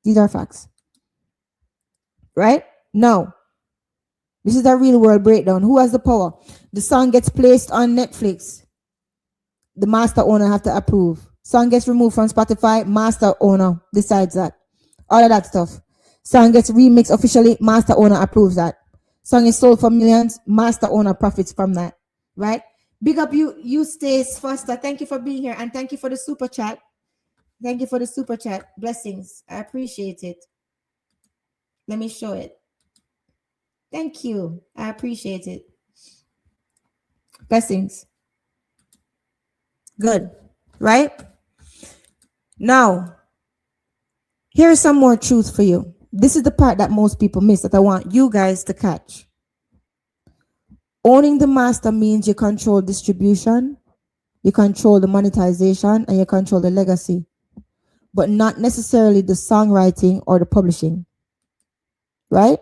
These are facts. Right? Now, this is a real world breakdown. Who has the power? The song gets placed on Netflix. The master owner have to approve. Song gets removed from Spotify. Master owner decides that. All of that stuff. Song gets remixed officially. Master owner approves that. Song is sold for millions. Master owner profits from that. Right? Big up you Stace Foster. Thank you for being here and thank you for the super chat. Thank you for the super chat. Blessings. I appreciate it. Let me show it. Thank you. I appreciate it. Blessings. Good. Right? Now, here's some more truth for you. This is the part that most people miss that I want you guys to catch. Owning the master means you control distribution, you control the monetization, and you control the legacy, but not necessarily the songwriting or the publishing. Right?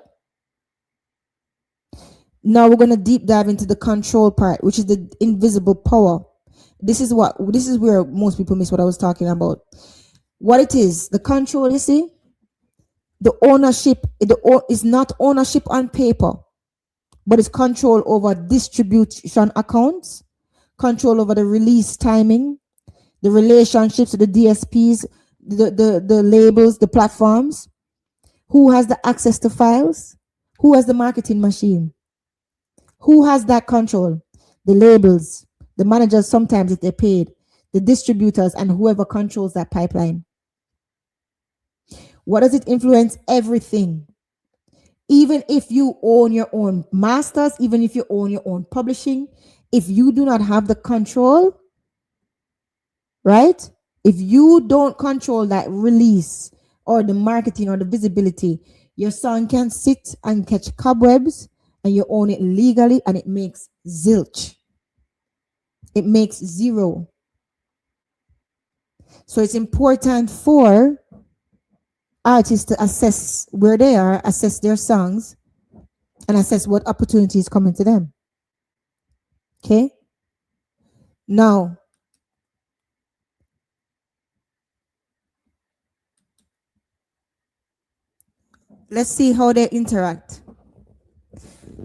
Now we're going to deep dive into the control part, which is the invisible power. This is where most people miss what I was talking about. What it is, the control, you see, the ownership, is not ownership on paper, but it's control over distribution accounts, control over the release timing, the relationships with the DSPs, the labels, the platforms. Who has the access to files? Who has the marketing machine? Who has that control? The labels, the managers, sometimes if they're paid, the distributors, and whoever controls that pipeline. What does it influence? Everything. Even if you own your own masters, even if you own your own publishing, if you do not have the control, right? If you don't control that release or the marketing or the visibility, your song can sit and catch cobwebs and you own it legally and it makes zilch. It makes zero. So it's important for artists to assess where they are, assess their songs, and assess what opportunities coming to them. Okay? Now, let's see how they interact.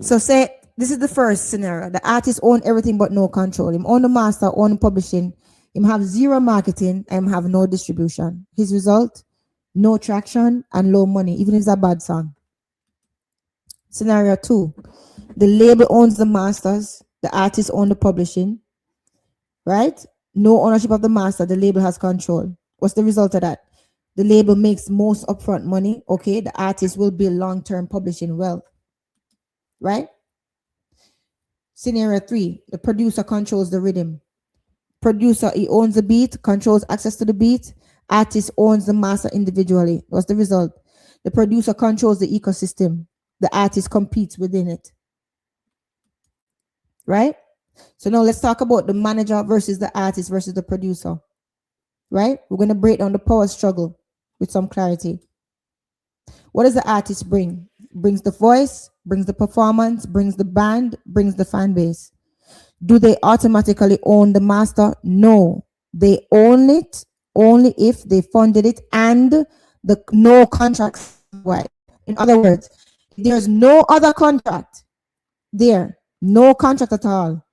So say this is the first scenario. The artist own everything but no control. Him own the master, own publishing. Him have zero marketing and have no distribution. His result, no traction and low money, even if it's a bad song. Scenario 2. The label owns the masters. The artist own the publishing. Right? No ownership of the master. The label has control. What's the result of that? The label makes most upfront money. Okay, the artist will build long-term publishing wealth. Right? Scenario 3, the producer controls the rhythm. Producer, he owns the beat, controls access to the beat. Artist owns the master individually. What's the result? The producer controls the ecosystem. The artist competes within it. Right? So now let's talk about the manager versus the artist versus the producer. Right? We're going to break down the power struggle with some clarity. What does the artist bring? Brings the voice, brings the performance, brings the band, brings the fan base. Do they automatically own the master? No. They own it only if they funded it and the no contracts. Right. In other words, if there's no other contract there, no contract at all.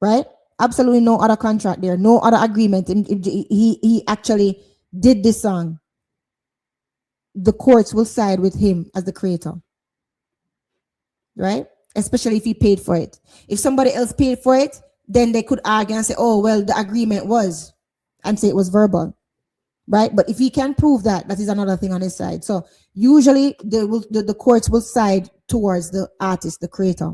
Right? Absolutely no other contract there, no other agreement. He actually did this song. The courts will side with him as the creator. Right? Especially if he paid for it. If somebody else paid for it, then they could argue and say, oh, well, the agreement was, and say it was verbal. Right? But if he can prove that, that is another thing on his side. So usually the courts will side towards the artist, the creator.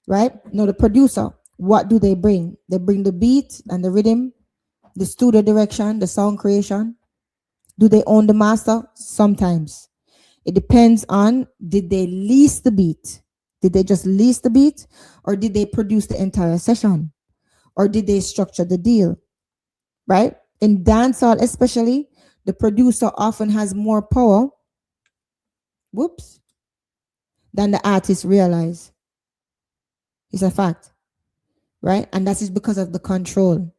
Right? No, the producer. What do they bring? They bring the beat and the rhythm, the studio direction, the sound creation. Do they own the master? Sometimes. It depends on, did they lease the beat? Did they just lease the beat? Or did they produce the entire session? Or did they structure the deal? Right? In dancehall especially, the producer often has more power, than the artist realize. It's a fact. Right? And that is because of the control,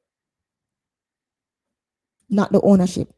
not the ownership.